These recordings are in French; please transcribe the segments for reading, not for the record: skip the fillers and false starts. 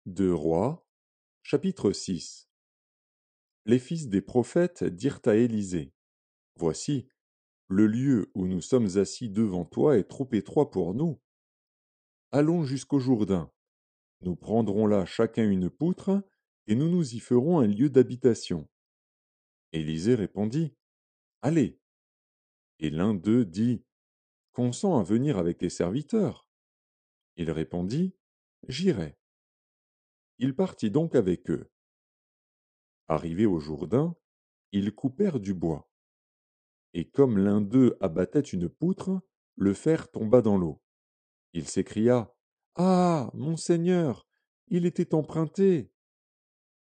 Deux Rois, chapitre 6. Les fils des prophètes dirent à Élisée, Voici, le lieu où nous sommes assis devant toi est trop étroit pour nous. Allons jusqu'au Jourdain. Nous prendrons là chacun une poutre, et nous nous y ferons un lieu d'habitation. Élisée répondit, Allez. Et l'un d'eux dit, Consens à venir avec tes serviteurs. Il répondit, J'irai. Il partit donc avec eux. Arrivés au Jourdain, ils coupèrent du bois. Et comme l'un d'eux abattait une poutre, le fer tomba dans l'eau. Il s'écria, Ah, mon Seigneur, il était emprunté.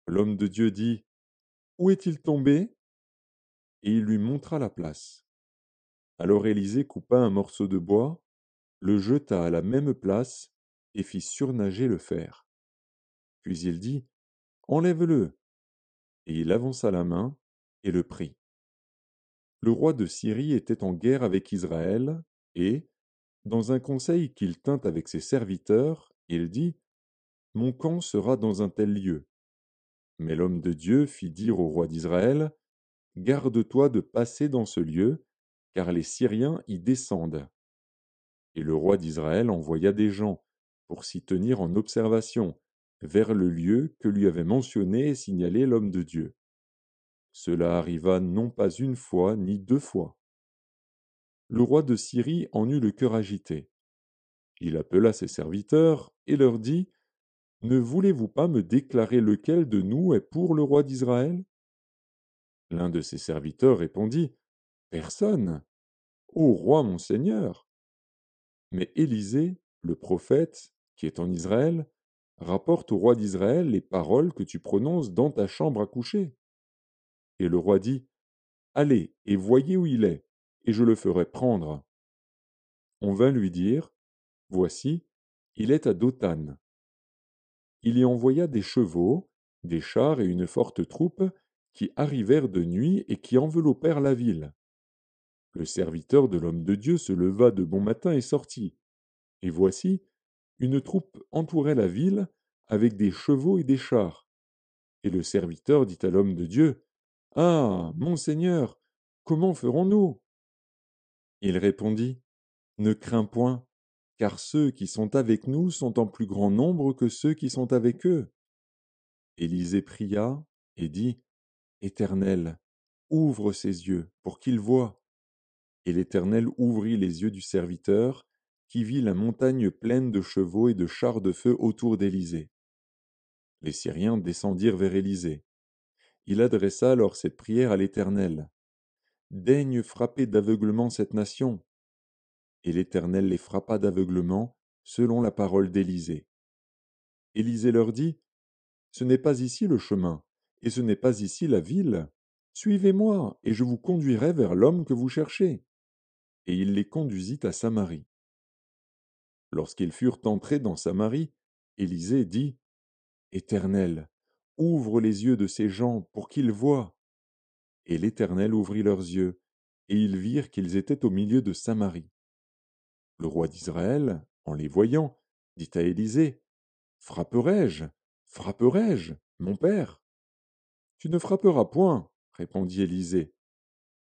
L'homme de Dieu dit, Où est-il tombé? Et il lui montra la place. Alors Élisée coupa un morceau de bois, le jeta à la même place et fit surnager le fer. Puis il dit, Enlève-le. Et il avança la main et le prit. Le roi de Syrie était en guerre avec Israël, et, dans un conseil qu'il tint avec ses serviteurs, il dit, Mon camp sera dans un tel lieu. Mais l'homme de Dieu fit dire au roi d'Israël, Garde-toi de passer dans ce lieu, car les Syriens y descendent. Et le roi d'Israël envoya des gens pour s'y tenir en observation, vers le lieu que lui avait mentionné et signalé l'homme de Dieu. Cela arriva non pas une fois ni deux fois. Le roi de Syrie en eut le cœur agité. Il appela ses serviteurs et leur dit, Ne voulez-vous pas me déclarer lequel de nous est pour le roi d'Israël? L'un de ses serviteurs répondit, Personne. Ô roi mon seigneur. Mais Élisée, le prophète, qui est en Israël, rapporte au roi d'Israël les paroles que tu prononces dans ta chambre à coucher. Et le roi dit, Allez et voyez où il est, et je le ferai prendre. On vint lui dire, Voici, il est à Dothan. Il y envoya des chevaux, des chars et une forte troupe qui arrivèrent de nuit et qui enveloppèrent la ville. Le serviteur de l'homme de Dieu se leva de bon matin et sortit. Et voici, une troupe entourait la ville avec des chevaux et des chars. Et le serviteur dit à l'homme de Dieu, Ah, mon Seigneur, comment ferons-nous? Il répondit, Ne crains point, car ceux qui sont avec nous sont en plus grand nombre que ceux qui sont avec eux. Élisée pria et dit, Éternel, ouvre ses yeux pour qu'il voie. Et l'Éternel ouvrit les yeux du serviteur, qui vit la montagne pleine de chevaux et de chars de feu autour d'Élysée. Les Syriens descendirent vers Élysée. Il adressa alors cette prière à l'Éternel. Daigne frapper d'aveuglement cette nation. Et l'Éternel les frappa d'aveuglement, selon la parole d'Élysée. Élysée leur dit, Ce n'est pas ici le chemin, et ce n'est pas ici la ville. Suivez-moi, et je vous conduirai vers l'homme que vous cherchez. Et il les conduisit à Samarie. Lorsqu'ils furent entrés dans Samarie, Élisée dit, Éternel, ouvre les yeux de ces gens pour qu'ils voient. Et l'Éternel ouvrit leurs yeux, et ils virent qu'ils étaient au milieu de Samarie. Le roi d'Israël, en les voyant, dit à Élisée, Frapperai-je? Frapperai-je, mon père? Tu ne frapperas point, répondit Élisée.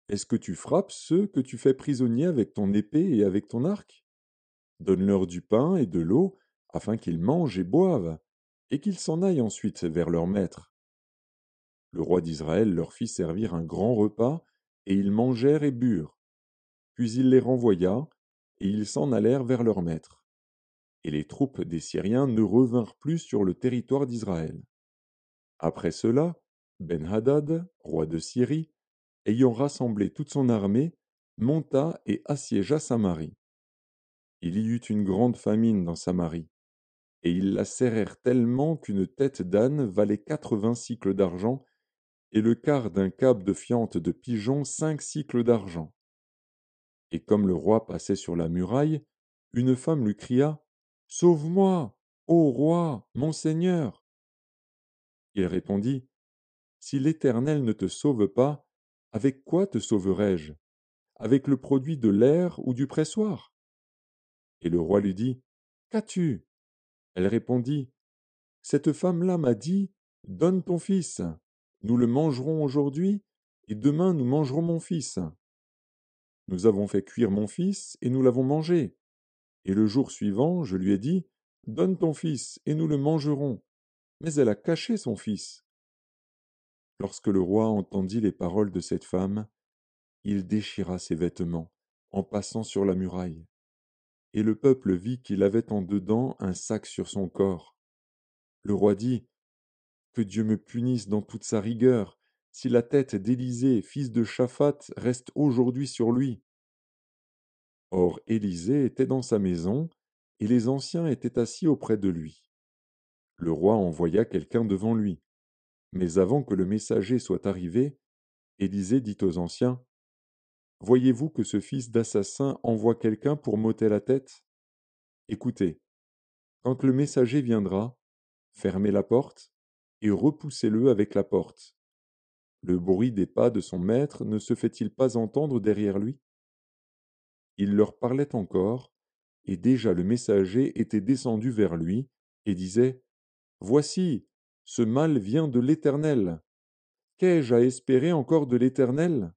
Est-ce que tu frappes ceux que tu fais prisonniers avec ton épée et avec ton arc? Donne-leur du pain et de l'eau, afin qu'ils mangent et boivent, et qu'ils s'en aillent ensuite vers leur maître. Le roi d'Israël leur fit servir un grand repas, et ils mangèrent et burent. Puis il les renvoya, et ils s'en allèrent vers leur maître. Et les troupes des Syriens ne revinrent plus sur le territoire d'Israël. Après cela, Ben-Hadad, roi de Syrie, ayant rassemblé toute son armée, monta et assiégea Samarie. Il y eut une grande famine dans Samarie, et ils la serrèrent tellement qu'une tête d'âne valait 80 cycles d'argent, et le quart d'un câble de fiente de pigeon 5 cycles d'argent. Et comme le roi passait sur la muraille, une femme lui cria, Sauve-moi, ô roi, mon seigneur. Il répondit, Si l'Éternel ne te sauve pas, avec quoi te sauverai-je? Avec le produit de l'air ou du pressoir? Et le roi lui dit, Qu'as-tu? Elle répondit, Cette femme-là m'a dit, donne ton fils, nous le mangerons aujourd'hui, et demain nous mangerons mon fils. Nous avons fait cuire mon fils, et nous l'avons mangé. Et le jour suivant, je lui ai dit, donne ton fils, et nous le mangerons. Mais elle a caché son fils. Lorsque le roi entendit les paroles de cette femme, il déchira ses vêtements en passant sur la muraille. Et le peuple vit qu'il avait en dedans un sac sur son corps. Le roi dit, que Dieu me punisse dans toute sa rigueur, si la tête d'Élisée, fils de Shaphat, reste aujourd'hui sur lui. Or Élisée était dans sa maison, et les anciens étaient assis auprès de lui. Le roi envoya quelqu'un devant lui. Mais avant que le messager soit arrivé, Élisée dit aux anciens, voyez-vous que ce fils d'assassin envoie quelqu'un pour m'ôter la tête? Écoutez, quand le messager viendra, fermez la porte et repoussez-le avec la porte. Le bruit des pas de son maître ne se fait-il pas entendre derrière lui? Il leur parlait encore, et déjà le messager était descendu vers lui et disait, voici, ce mal vient de l'Éternel. Qu'ai-je à espérer encore de l'Éternel?